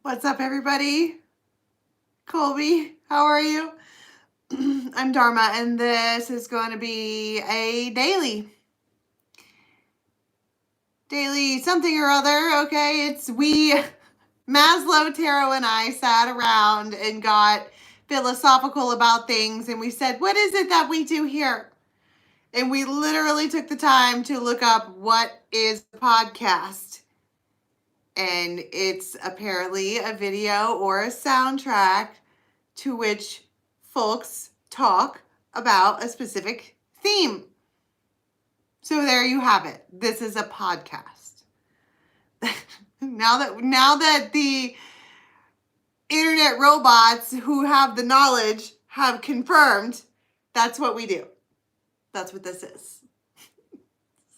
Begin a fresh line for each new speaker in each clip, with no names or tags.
What's up, everybody? Colby, how are you? I'm Dharma, and this is going to be a daily something or other, okay? Maslow, Tarot, and I sat around and got philosophical about things, and we said, what is it that we do here? And we literally took the time to look up what is a podcast. And it's apparently a video or a soundtrack to which folks talk about a specific theme. So there you have it. This is a podcast. Now that the internet robots who have the knowledge have confirmed, that's what we do. That's what this is.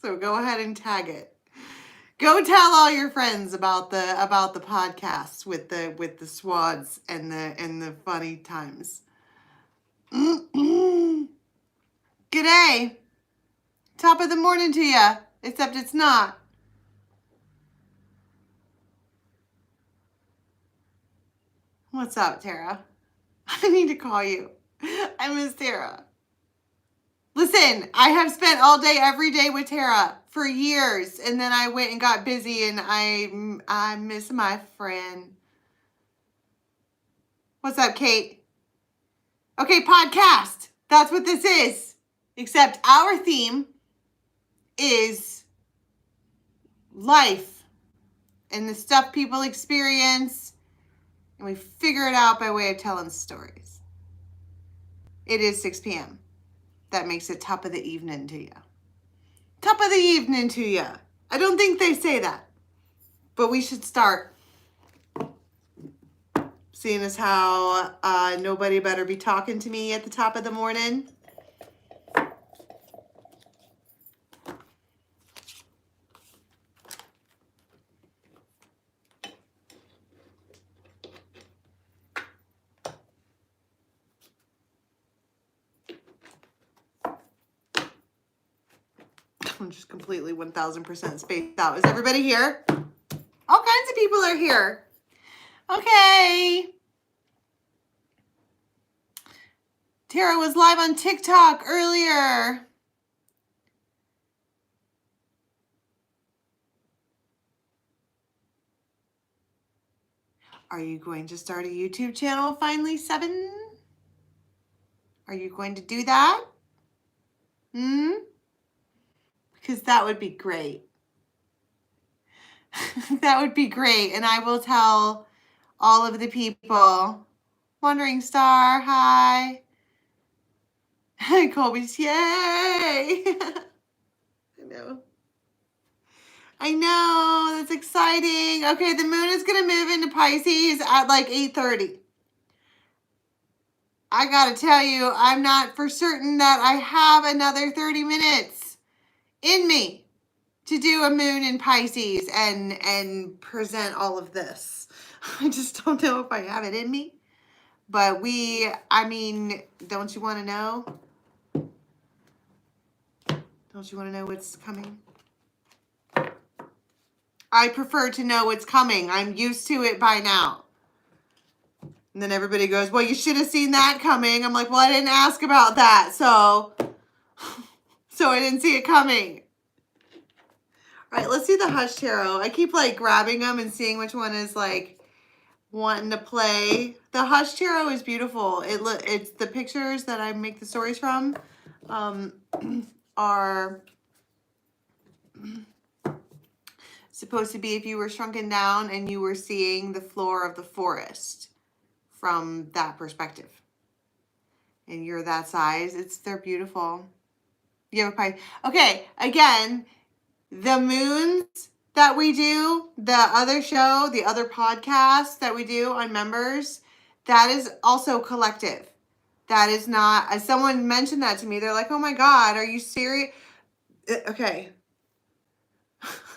So go ahead and tag it. Go tell all your friends about the podcast with the swads and the funny times. G'day. Top of the morning to you, except it's not. What's up, Tara? I need to call you. I miss Tara. Listen, I have spent all day, every day with Tara for years, and then I went and got busy, and I miss my friend. What's up, Kate? Okay, podcast. That's what this is. Except our theme is life and the stuff people experience, and we figure it out by way of telling stories. It is 6 p.m. That makes it top of the evening to you. Top of the evening to you. I don't think they say that, but we should start. Seeing as how nobody better be talking to me at the top of the morning. I'm just completely 1000% spaced out. Is everybody here? All kinds of people are here. Okay. Tara was live on TikTok earlier. Are you going to start a YouTube channel finally, 7? Are you going to do that? Because that would be great. That would be great. And I will tell all of the people. Wandering Star, hi. Colby's, yay. I know, that's exciting. Okay, the moon is going to move into Pisces at like 8:30. I got to tell you, I'm not for certain that I have another 30 minutes in me to do a moon in Pisces and present all of this. I just don't know if I have it in me. But don't you want to know? Don't you want to know what's coming? I prefer to know what's coming. I'm used to it by now. And then everybody goes, well, you should have seen that coming. I'm like, well, I didn't ask about that. So I didn't see it coming. All right, let's do the Hush Tarot. I keep like grabbing them and seeing which one is like wanting to play. The Hush Tarot is beautiful. It's the pictures that I make the stories from are supposed to be if you were shrunken down and you were seeing the floor of the forest from that perspective. And you're that size. They're beautiful. You have a pie. Okay, again, the moons that we do, the other show, the other podcast that we do on members, that is also collective. That is not, as someone mentioned that to me, they're like, oh my God, are you serious? Okay.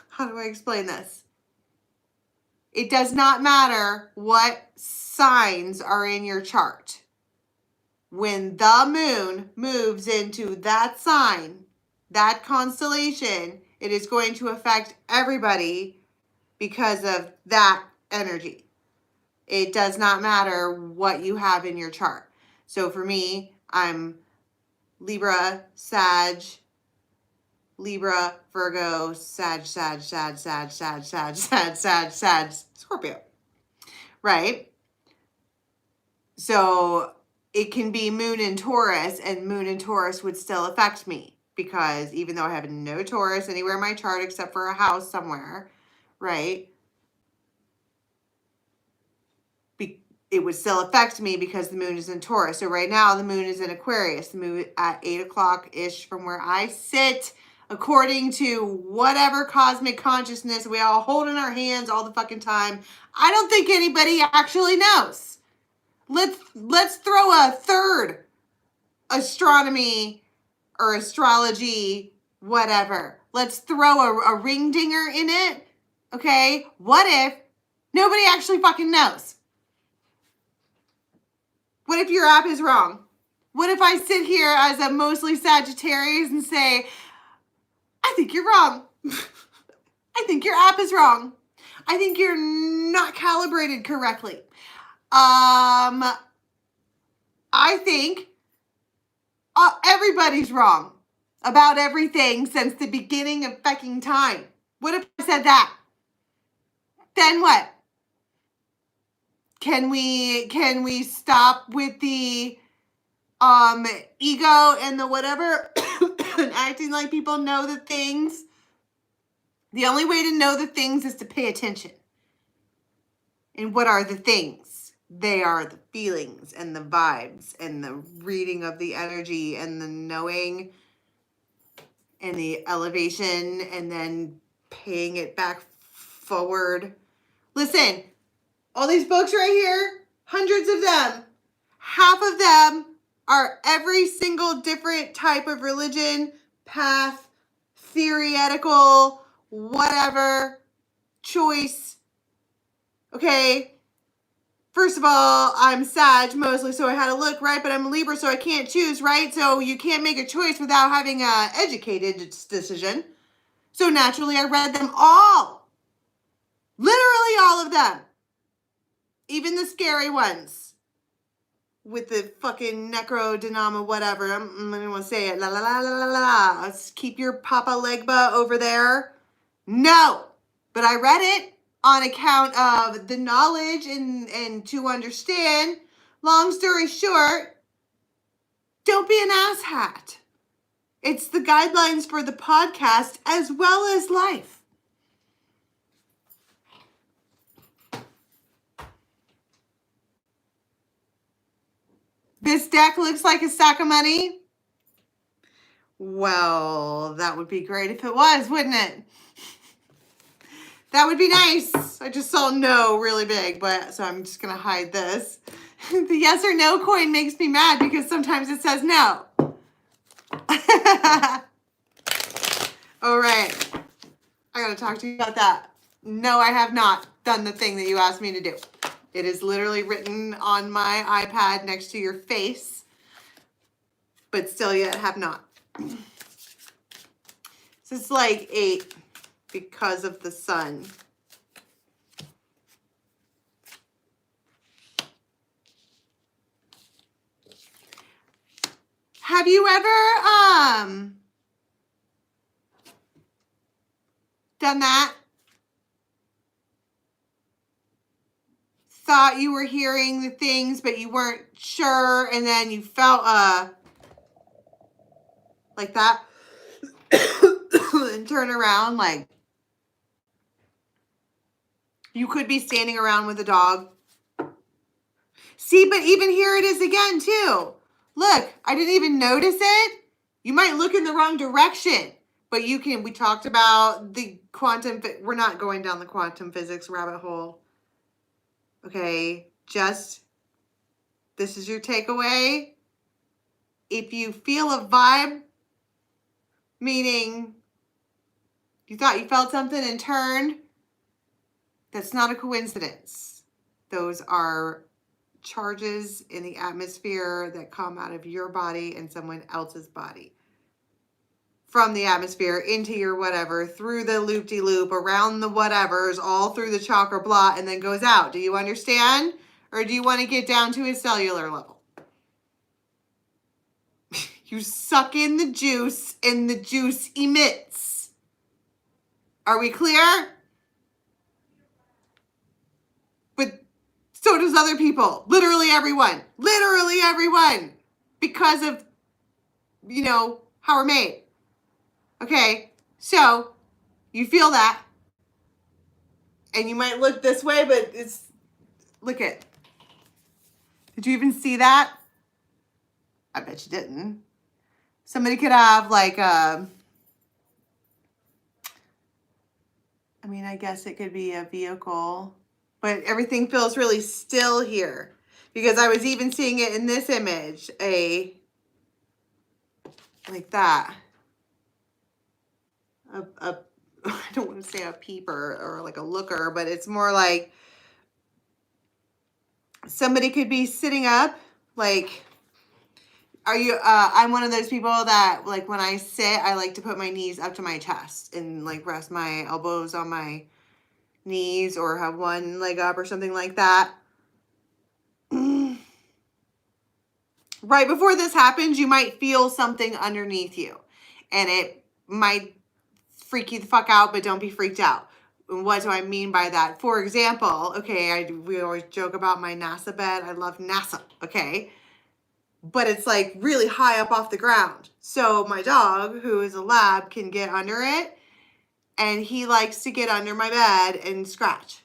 How do I explain this? It does not matter what signs are in your chart. When the moon moves into that sign, that constellation, it is going to affect everybody because of that energy. It does not matter what you have in your chart. So for me, I'm Libra, Sag, Libra, Virgo, Sag, Scorpio, right? So it can be Moon in Taurus, and Moon in Taurus would still affect me because even though I have no Taurus anywhere in my chart except for a house somewhere, right? It would still affect me because the moon is in Taurus. So right now the moon is in Aquarius. The moon at 8 o'clock-ish from where I sit, according to whatever cosmic consciousness we all hold in our hands all the fucking time. I don't think anybody actually knows. Let's throw a third astronomy or astrology, whatever. Let's throw a ring dinger in it. Okay? What if nobody actually fucking knows? What if your app is wrong? What if I sit here as a mostly Sagittarius and say, I think you're wrong. I think your app is wrong. I think you're not calibrated correctly. I think everybody's wrong about everything since the beginning of fucking time. What if I said that? Then what? Can we stop with the ego and the whatever and acting like people know the things? The only way to know the things is to pay attention. And what are the things? They are the feelings and the vibes and the reading of the energy and the knowing and the elevation and then paying it back forward. Listen, all these books right here, hundreds of them, half of them are every single different type of religion, path, theoretical, whatever, choice. Okay? First of all, I'm Sag mostly, so I had to look, right? But I'm a Libra, so I can't choose, right? So you can't make a choice without having an educated decision. So naturally, I read them all. Literally all of them. Even the scary ones. With the fucking necrodynama, whatever. I don't want to say it. La la la la la la. Let's keep your Papa Legba over there. No. But I read it on account of the knowledge and to understand. Long story short, don't be an asshat. It's the guidelines for the podcast as well as life. This deck looks like a sack of money. Well, that would be great if it was, wouldn't it? That would be nice. I just saw no really big, but so I'm just going to hide this. The yes or no coin makes me mad because sometimes it says no. All right. I got to talk to you about that. No, I have not done the thing that you asked me to do. It is literally written on my iPad next to your face, but still yet have not. So it's like 8 because of the sun. Have you ever done that? Thought you were hearing the things, but you weren't sure, and then you felt like that, and turn around, like you could be standing around with a dog. See, but even here it is again too. Look, I didn't even notice it. You might look in the wrong direction, but you can. We talked about the quantum. We're not going down the quantum physics rabbit hole. Okay, just, this is your takeaway. If you feel a vibe, meaning you thought you felt something and turned, that's not a coincidence. Those are charges in the atmosphere that come out of your body and someone else's body. from the atmosphere into your whatever, through the loop-de-loop, around the whatevers, all through the chakra blot, and then goes out. Do you understand? Or do you want to get down to a cellular level? You suck in the juice, and the juice emits. Are we clear? But so does other people. Literally everyone. Literally everyone. Because of, you know, how we're made. Okay, so you feel that. And you might look this way, but it's, look at. Did you even see that? I bet you didn't. Somebody could have like a, I mean, I guess it could be a vehicle, but everything feels really still here because I was even seeing it in this image, like that. I don't want to say a peeper or like a looker, but it's more like somebody could be sitting up, like, are you, I'm one of those people that, like, when I sit, I like to put my knees up to my chest and, like, rest my elbows on my knees or have one leg up or something like that. Right before this happens, you might feel something underneath you. And it might freak you the fuck out, but don't be freaked out. And what do I mean by that? For example, okay, we always joke about my NASA bed. I love NASA, okay? But it's like really high up off the ground. So my dog, who is a lab, can get under it. And he likes to get under my bed and scratch.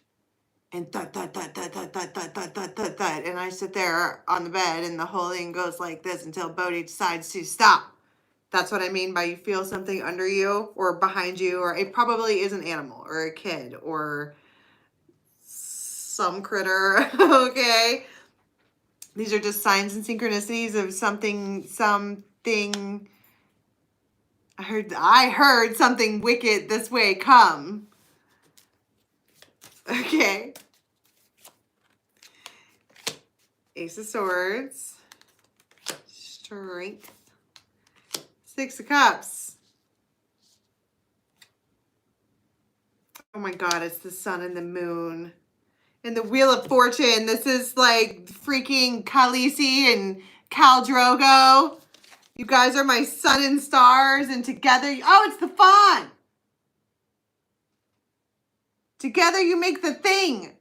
And thud, thud, thud, thud, thud, thud, thud, thud, thud, thud, thud. And I sit there on the bed and the whole thing goes like this until Bodhi decides to stop. That's what I mean by you feel something under you or behind you, or it probably is an animal or a kid or some critter, okay? These are just signs and synchronicities of something. I heard something wicked this way come. Okay. Ace of Swords. Strength. Six of Cups. Oh my God, it's the sun and the moon. And the Wheel of Fortune. This is like freaking KHALEESI and Khal Drogo. You guys are my sun and stars, and together, oh, it's the fawn. Together you make the thing.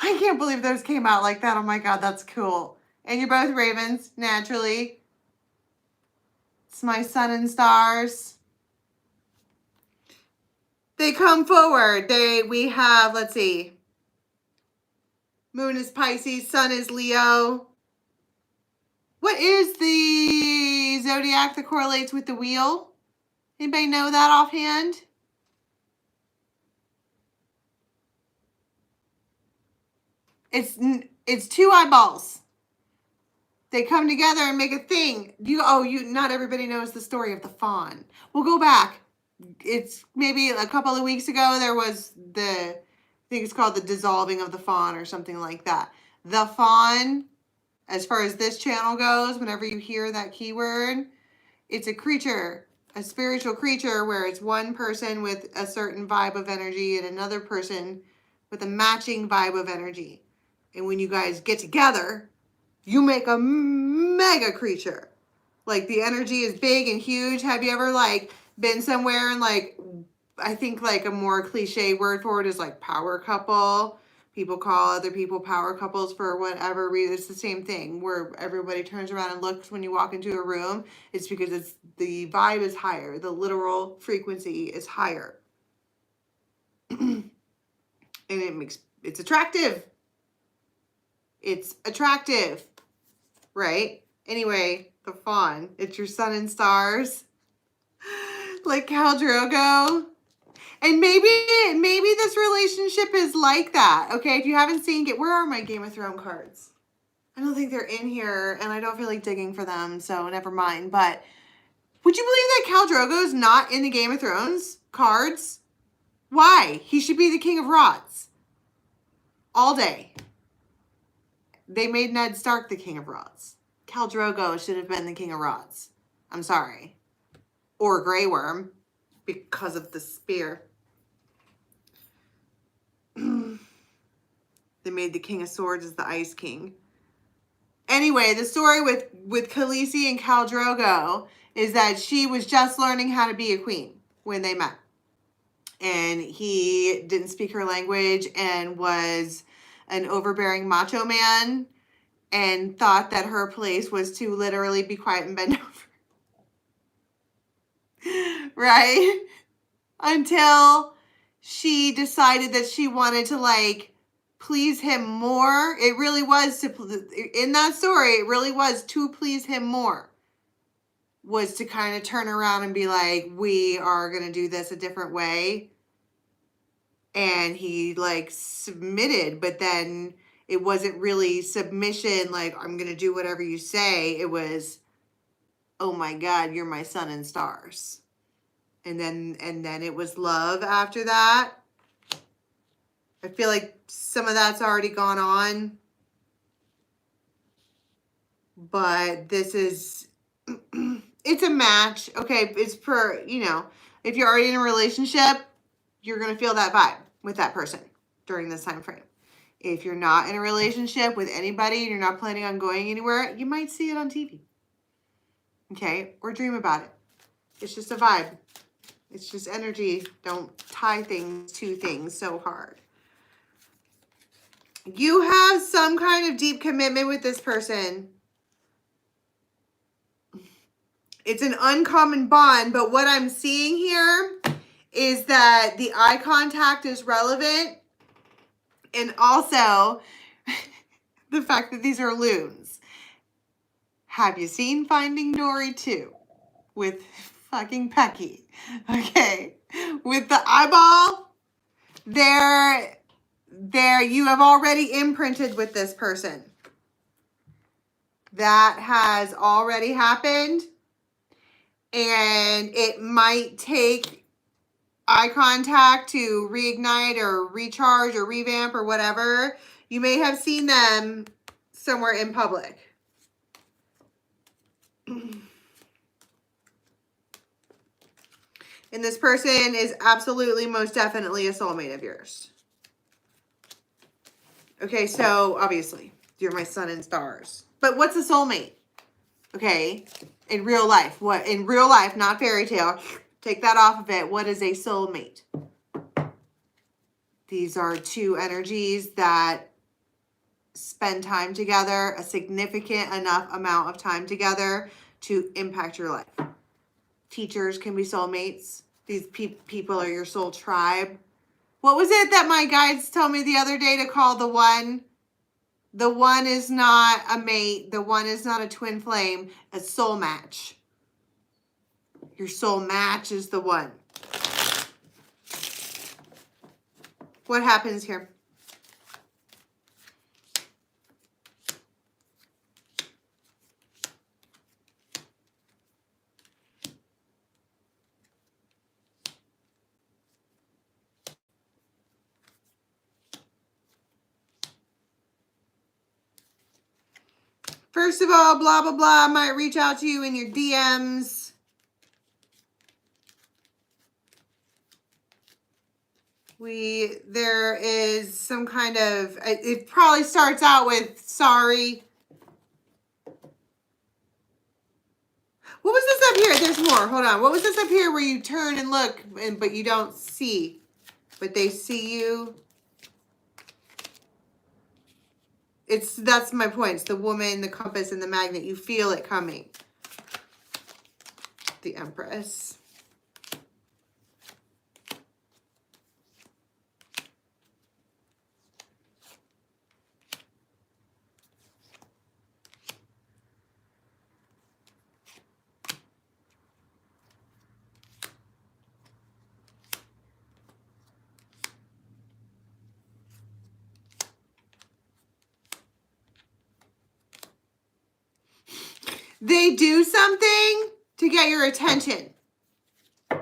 I can't believe those came out like that. Oh my God, that's cool. And you're both ravens, naturally. It's my sun and stars. They come forward. We have, let's see. Moon is Pisces, sun is Leo. What is the zodiac that correlates with the wheel? Anybody know that offhand? It's two eyeballs. They come together and make a thing. Not everybody knows the story of the fawn. We'll go back. It's maybe a couple of weeks ago, there was I think it's called the dissolving of the fawn or something like that. The fawn, as far as this channel goes, whenever you hear that keyword, it's a creature, a spiritual creature where it's one person with a certain vibe of energy and another person with a matching vibe of energy. And when you guys get together, you make a mega creature. Like the energy is big and huge. Have you ever like been somewhere and like, I think like a more cliche word for it is like power couple. People call other people power couples for whatever reason. It's the same thing where everybody turns around and looks when you walk into a room. It's because the vibe is higher. The literal frequency is higher. And it's attractive. It's attractive, right? Anyway, the fawn. It's your sun and stars. Like Khal Drogo. And maybe this relationship is like that. Okay, if you haven't seen it, where are my Game of Thrones cards? I don't think they're in here, and I don't feel like digging for them, so never mind. But would you believe that Khal Drogo is not in the Game of Thrones cards? Why? He should be the King of Rods. All day. They made Ned Stark the King of Rods. Khal Drogo should have been the King of Rods. I'm sorry. or gray worm because of the spear. They made the King of Swords as the Ice King. Anyway, the story with KHALEESI and Khal Drogo is that she was just learning how to be a queen when they met. And he didn't speak her language and was an overbearing macho man and thought that her place was to literally be quiet and bend over. Right? Until she decided that she wanted to, like, please him more. It really was in that story, it really was to please him more. Was to kind of turn around and be like, we are going to do this a different way. And he, like, submitted, but then it wasn't really submission, like, I'm going to do whatever you say. It was, oh my God, you're my sun and stars. And then it was love after that. I feel like some of that's already gone on. But this is, it's a match. Okay, it's per, you know, if you're already in a relationship, you're going to feel that vibe with that person during this time frame. If you're not in a relationship with anybody and you're not planning on going anywhere, you might see it on TV. Okay, or dream about it. It's just a vibe. It's just energy. Don't tie things to things so hard. You have some kind of deep commitment with this person. It's an uncommon bond, but what I'm seeing here is that the eye contact is relevant. And also, the fact that these are loons. Have you seen Finding Dory 2? With fucking Pecky. Okay. With the eyeball, there you have already imprinted with this person. That has already happened. And it might take eye contact to reignite or recharge or revamp or whatever. You may have seen them somewhere in public. And this person is absolutely, most definitely a soulmate of yours. Okay, so obviously, you're my sun and stars. But what's a soulmate? Okay, in real life. What in real life, not fairy tale. Take that off of it. What is a soulmate? These are two energies that spend time together, a significant enough amount of time together to impact your life. Teachers can be soulmates. These people are your soul tribe. What was it that my guides told me the other day to call the one? The one is not a mate. The one is not a twin flame. A soul match. Your soul match is the one. What happens here? First of all, blah, blah, blah, might reach out to you in your DMs. There is some kind of, it probably starts out with sorry. What was this up here? There's more. Hold on. What was this up here where you turn and look, but you don't see, but they see you? That's my point. It's the woman, the compass, and the magnet. You feel it coming. The Empress. They do something to get your attention. And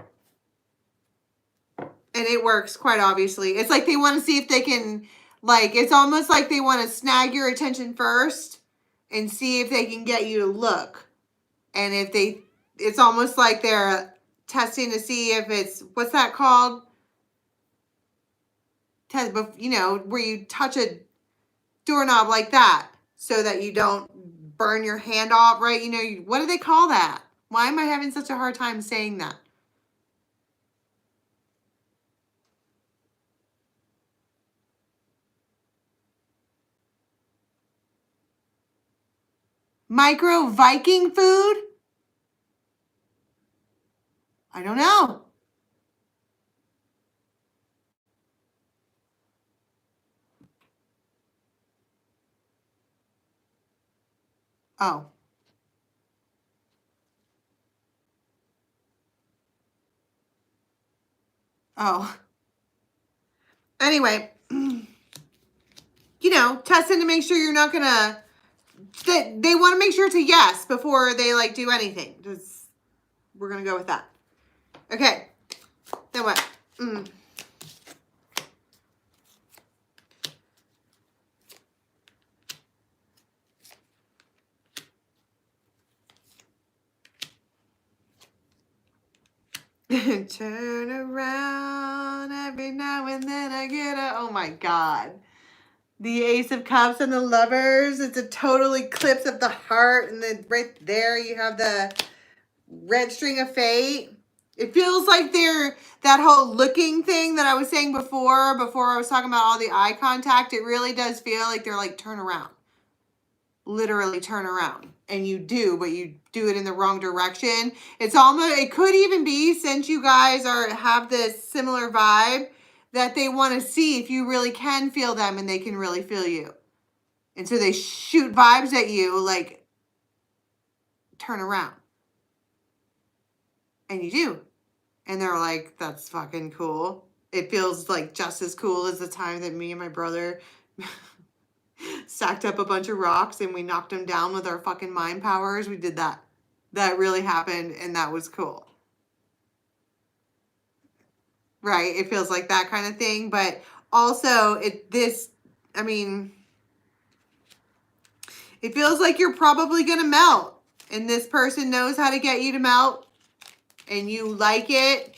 it works, quite obviously. It's like they want to see if they can, like, it's almost like they want to snag your attention first and see if they can get you to look. And if they, it's almost like they're testing to see if it's, what's that called? You know, where you touch a doorknob like that so that you don't burn your hand off, right? You know, what do they call that? Why am I having such a hard time saying that? Micro Viking food? I don't know. Oh. Oh. Anyway, you know, testing to make sure you're not gonna, they want to make sure it's a yes before they like do anything. We're gonna go with that. Okay. Then what? Turn around every now and then I get a, oh my God. The Ace of Cups and the Lovers. It's a total eclipse of the heart. And then right there you have the red string of fate. It feels like they're, that whole looking thing that I was saying before I was talking about all the eye contact. It really does feel like they're like, turn around. Literally turn around. And you do, but you do it in the wrong direction. It's almost, it could even be, since you guys have this similar vibe, that they want to see if you really can feel them and they can really feel you. And so they shoot vibes at you like, turn around. And you do. And they're like, that's fucking cool. It feels like just as cool as the time that me and my brother stacked up a bunch of rocks and we knocked them down with our fucking mind powers. We did that. That really happened and that was cool. Right? It feels like that kind of thing. But also it feels like you're probably going to melt. And this person knows how to get you to melt. And you like it.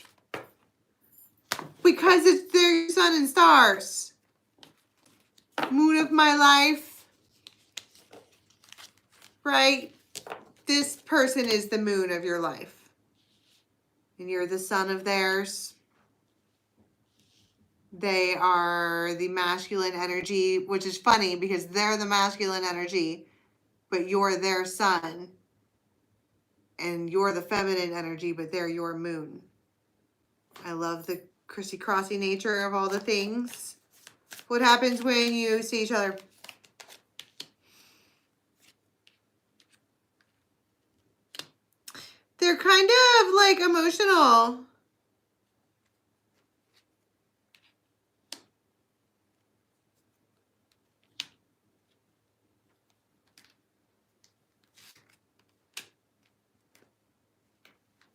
Because it's their sun and stars. Moon of my life. Right? This person is the moon of your life. And you're the sun of theirs. They are the masculine energy, which is funny because they're the masculine energy, but you're their sun. And you're the feminine energy, but they're your moon. I love the crissy-crossy nature of all the things. What happens when you see each other? They're kind of like emotional.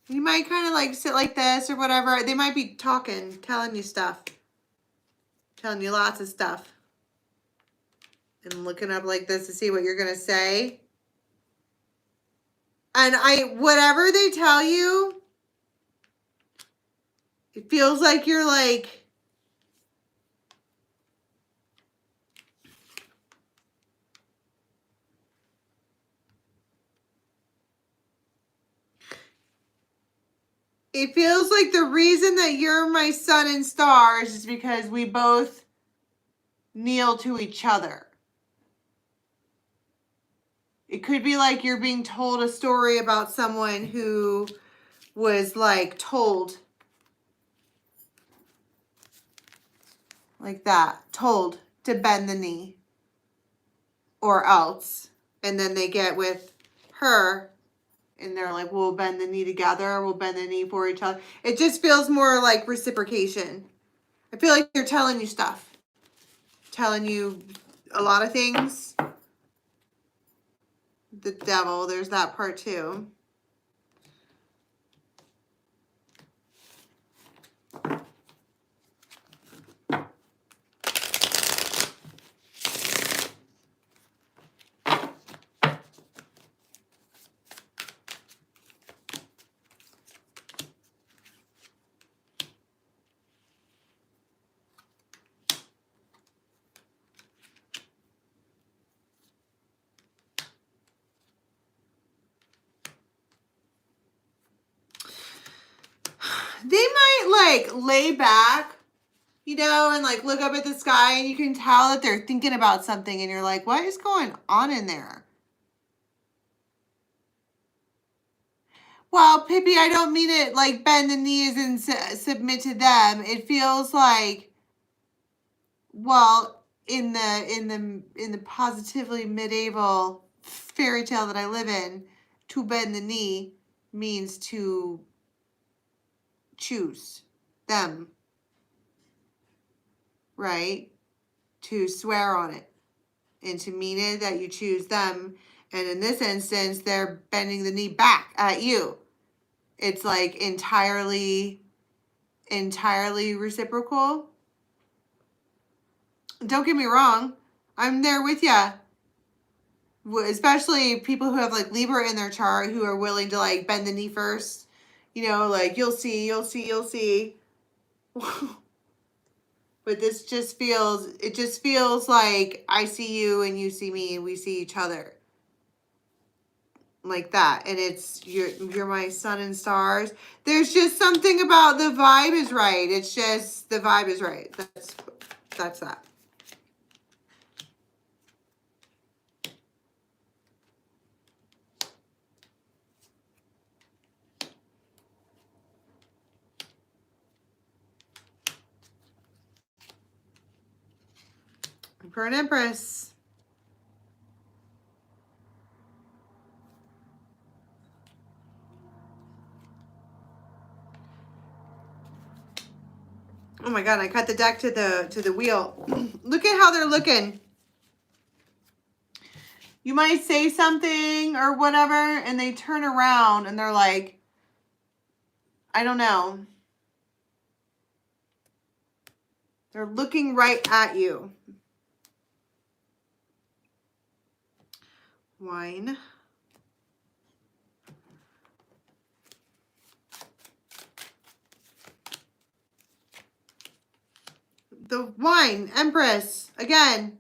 You might kind of like sit like this or whatever. They might be talking, telling you stuff. Telling you lots of stuff. And looking up like this to see what you're going to say. And whatever they tell you, it feels like you're like, it feels like the reason that you're my sun and stars is because we both kneel to each other. It could be like you're being told a story about someone who was like told like that, told to bend the knee or else. And then they get with her and they're like, we'll bend the knee together. We'll bend the knee for each other. It just feels more like reciprocation. I feel like they're telling you stuff. Telling you a lot of things. The devil, there's that part too. like lay back, you know, and like look up at the sky and you can tell that they're thinking about something and you're like, what is going on in there? Well, Pippi, I don't mean it like bend the knees and submit to them. It feels like, well, in the positively medieval fairy tale that I live in, to bend the knee means to choose them, right? To swear on it and to mean it that you choose them. And in this instance, they're bending the knee back at you. It's like entirely reciprocal. Don't get me wrong. I'm there with you. Especially people who have like Libra in their chart who are willing to like bend the knee first. You know, like you'll see. But this just feels, it just feels like I see you and you see me and we see each other. Like that. And it's, you're my sun and stars. There's just something about the vibe is right. It's just, the vibe is right. That's that. For an Empress. Oh my God, I cut the deck to the wheel. Look at how they're looking. You might say something or whatever, and they turn around and they're like, I don't know. They're looking right at you. Wine. The wine, Empress, again.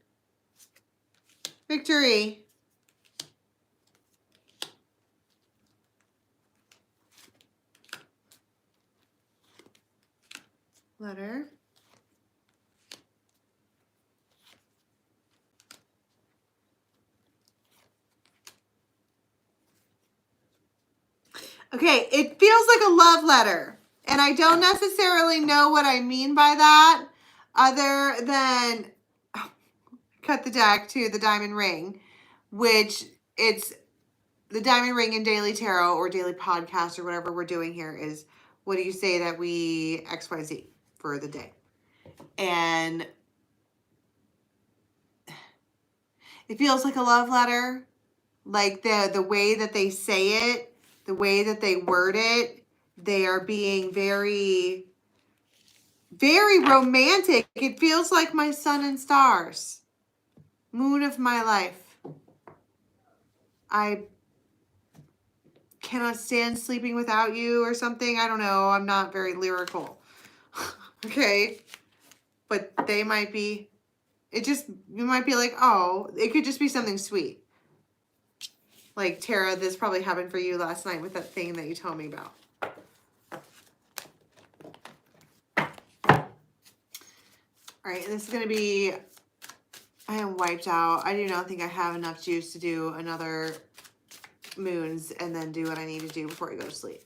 Victory. Letter. Okay, it feels like a love letter. And I don't necessarily know what I mean by that other than cut the deck to the diamond ring, which it's the diamond ring in daily tarot or daily podcast or whatever we're doing here is, what do you say that we XYZ for the day? And it feels like a love letter, like the way that they say it, the way that they word it, they are being very, very romantic. It feels like my sun and stars, moon of my life. I cannot stand sleeping without you or something. I don't know. I'm not very lyrical. Okay. But they might be, you might be like, oh, it could just be something sweet. Like, Tara, this probably happened for you last night with that thing that you told me about. All right, this is going to be, I am wiped out. I do not think I have enough juice to do another moons and then do what I need to do before I go to sleep.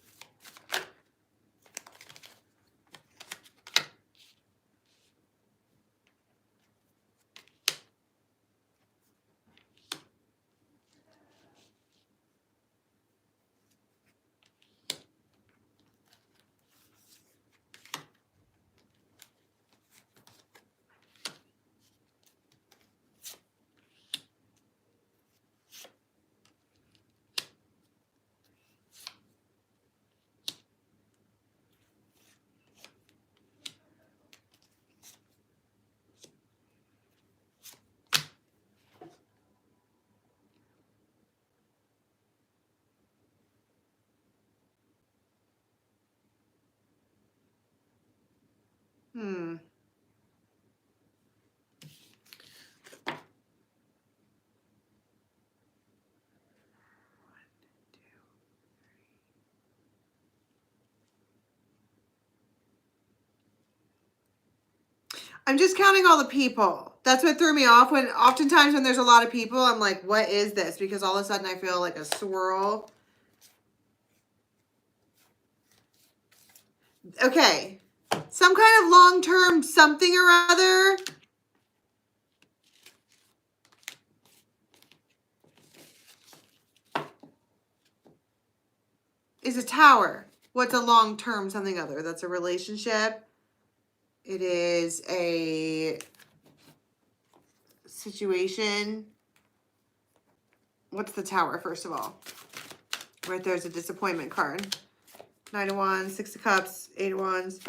I'm just counting all the people. That's what threw me off. When oftentimes when there's a lot of people, I'm like, what is this? Because all of a sudden I feel like a swirl. Okay. Some kind of long-term something or other. Is a tower. What's a long-term something other? That's a relationship. It is a situation. What's the tower, first of all? Right there's a disappointment card. Knight of Wands, Six of Cups, Eight of Wands.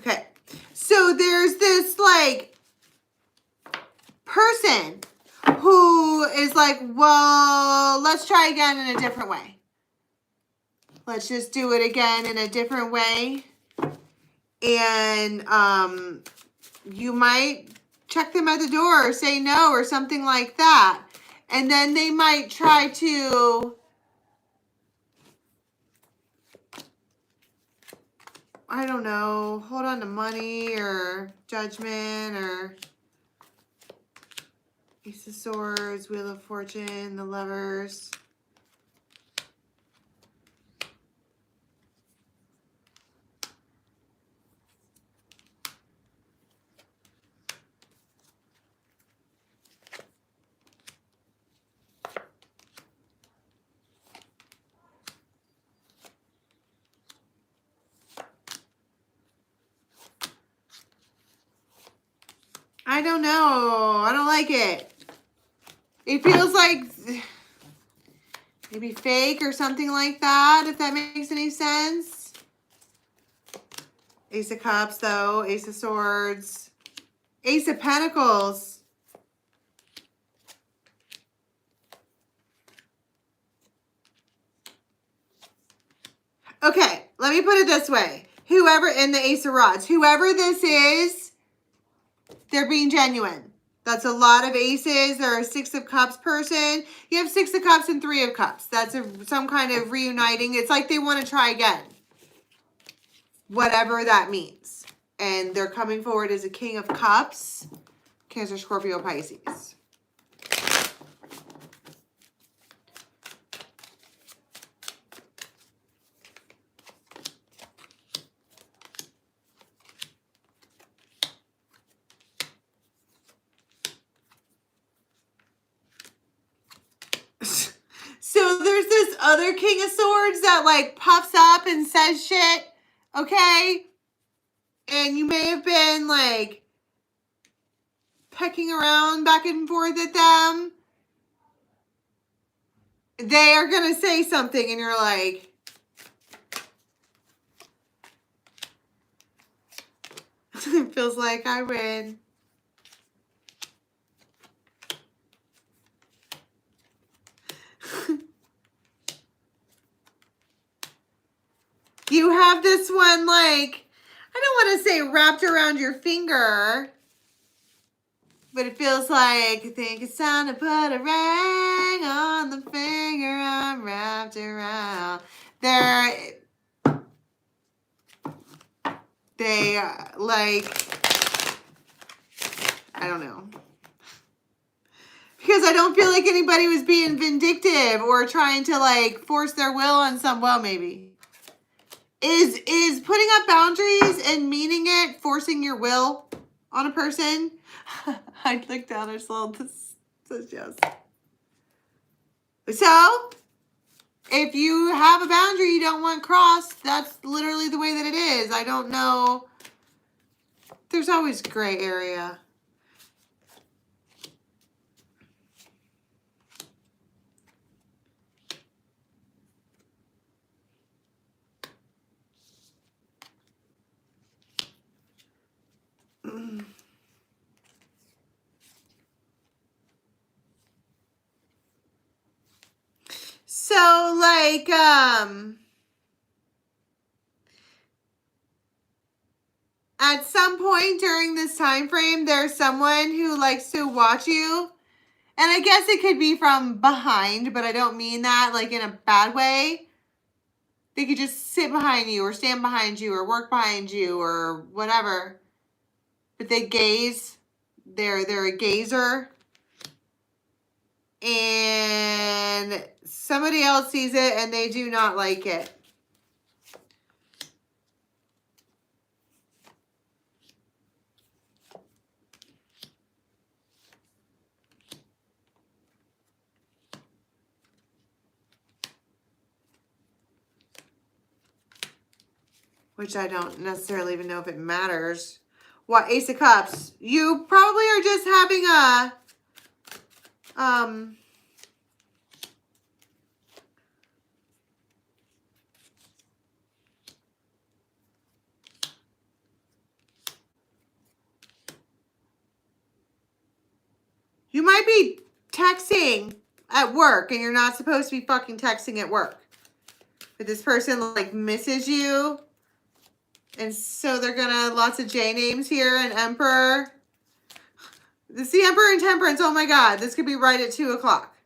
Okay, so there's this like person who is like, well, let's try again in a different way. Let's just do it again in a different way. And you might check them at the door or say no or something like that. And then they might try to, I don't know, hold on to money or judgment or Ace of Swords, Wheel of Fortune, the Lovers. I don't know. I don't like it. It feels like maybe fake or something like that, if that makes any sense. Ace of Cups, though. Ace of Swords. Ace of Pentacles. Okay, let me put it this way. Whoever, in the Ace of Rods, whoever this is, they're being genuine. That's a lot of aces. They're a Six of Cups person. You have Six of Cups and Three of Cups. That's some kind of reuniting. It's like they want to try again. Whatever that means. And they're coming forward as a King of Cups. Cancer, Scorpio, Pisces. So there's this other King of Swords that like puffs up and says shit, okay? And you may have been like pecking around back and forth at them. They are going to say something and you're like, it feels like I win. You have this one, like, I don't want to say wrapped around your finger, but it feels like, I think it's time to put a ring on the finger I'm wrapped around. They like, I don't know. Because I don't feel like anybody was being vindictive or trying to, like, force their will on some, well, maybe. Is putting up boundaries and meaning it, forcing your will on a person? I looked down and saw this says yes. So, if you have a boundary you don't want crossed, that's literally the way that it is. I don't know. There's always gray area. So, like, at some point during this time frame, there's someone who likes to watch you. And I guess it could be from behind, but I don't mean that like in a bad way. They could just sit behind you or stand behind you or work behind you or whatever. But they gaze. They're a gazer. And somebody else sees it and they do not like it. Which I don't necessarily even know if it matters. What, Ace of Cups? You probably are just having a, you might be texting at work and you're not supposed to be fucking texting at work. But this person like misses you. And so they're gonna, lots of J names here, and Emperor. This is the Emperor and Temperance. Oh my God, this could be right at 2 o'clock.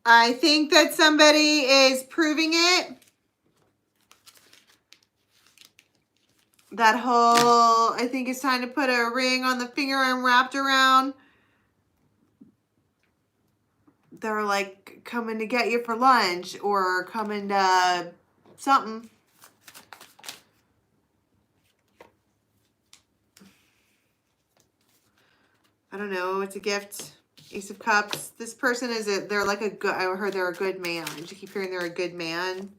I think that somebody is proving it. That whole, I think it's time to put a ring on the finger I'm wrapped around. They're like coming to get you for lunch or coming to something. I don't know. It's a gift. Ace of Cups. This person they're like a good, I heard they're a good man. I just keep hearing they're a good man.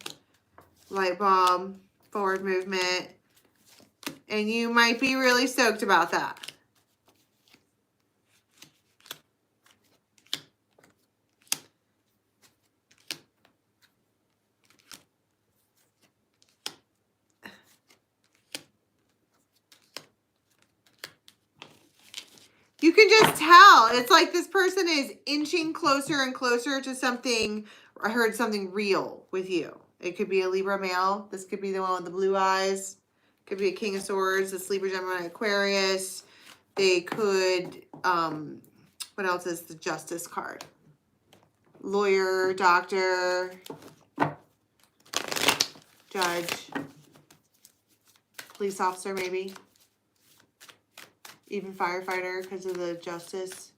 Light bulb, forward movement. And you might be really stoked about that. You can just tell. It's like this person is inching closer and closer to something. I heard something real with you. It could be a Libra male. This could be the one with the blue eyes. Could be a King of Swords. This Libra, Gemini, Aquarius. They could, what else is the Justice card? Lawyer, doctor, judge, police officer maybe. Even firefighter because of the Justice.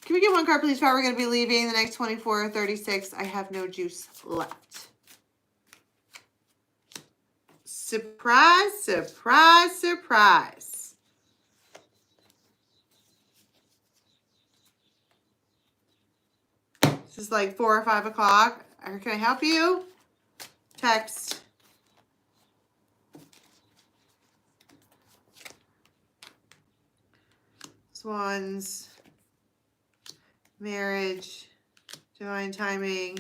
Can we get one card, please? We're going to be leaving the next 24 or 36. I have no juice left. Surprise, surprise, surprise. This is like 4 or 5 o'clock. Can I help you? Text. Swans, marriage, divine timing.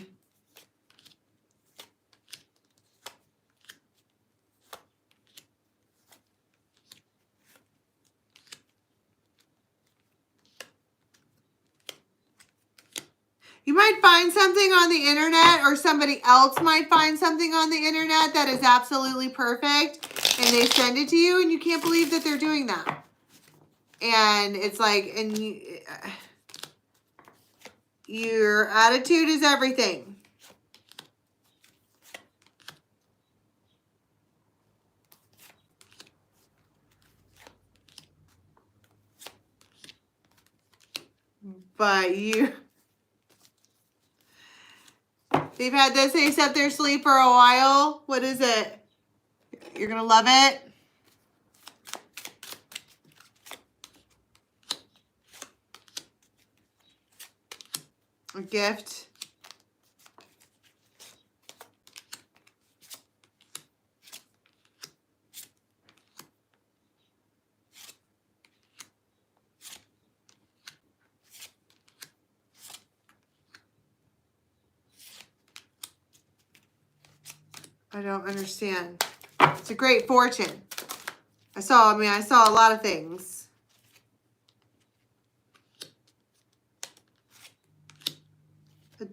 You might find something on the internet, or somebody else might find something on the internet that is absolutely perfect, and they send it to you, and you can't believe that they're doing that. And it's like, and your attitude is everything. But they've had this ace up their sleeve for a while. What is it? You're going to love it. A gift. I don't understand. It's a great fortune. I saw a lot of things.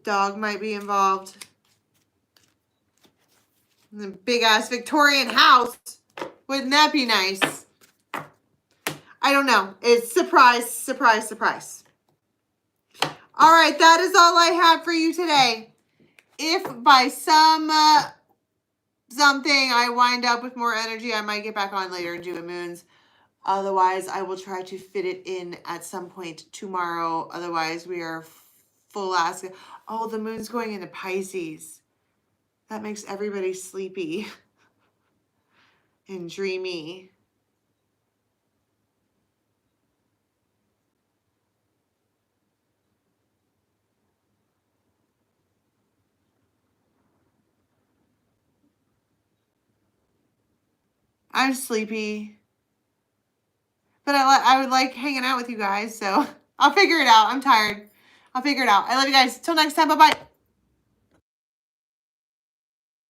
dog might be involved. The big ass Victorian house. Wouldn't that be nice? I don't know. It's surprise, surprise, surprise. All right, that is all I have for you today. If by something I wind up with more energy, I might get back on later and do a moons. Otherwise, I will try to fit it in at some point tomorrow. Otherwise, we are full ass. Oh, the moon's going into Pisces. That makes everybody sleepy and dreamy. I'm sleepy. But I would like hanging out with you guys, so I'll figure it out. I'm tired. I'll figure it out. I love you guys. Till next time. Bye-bye.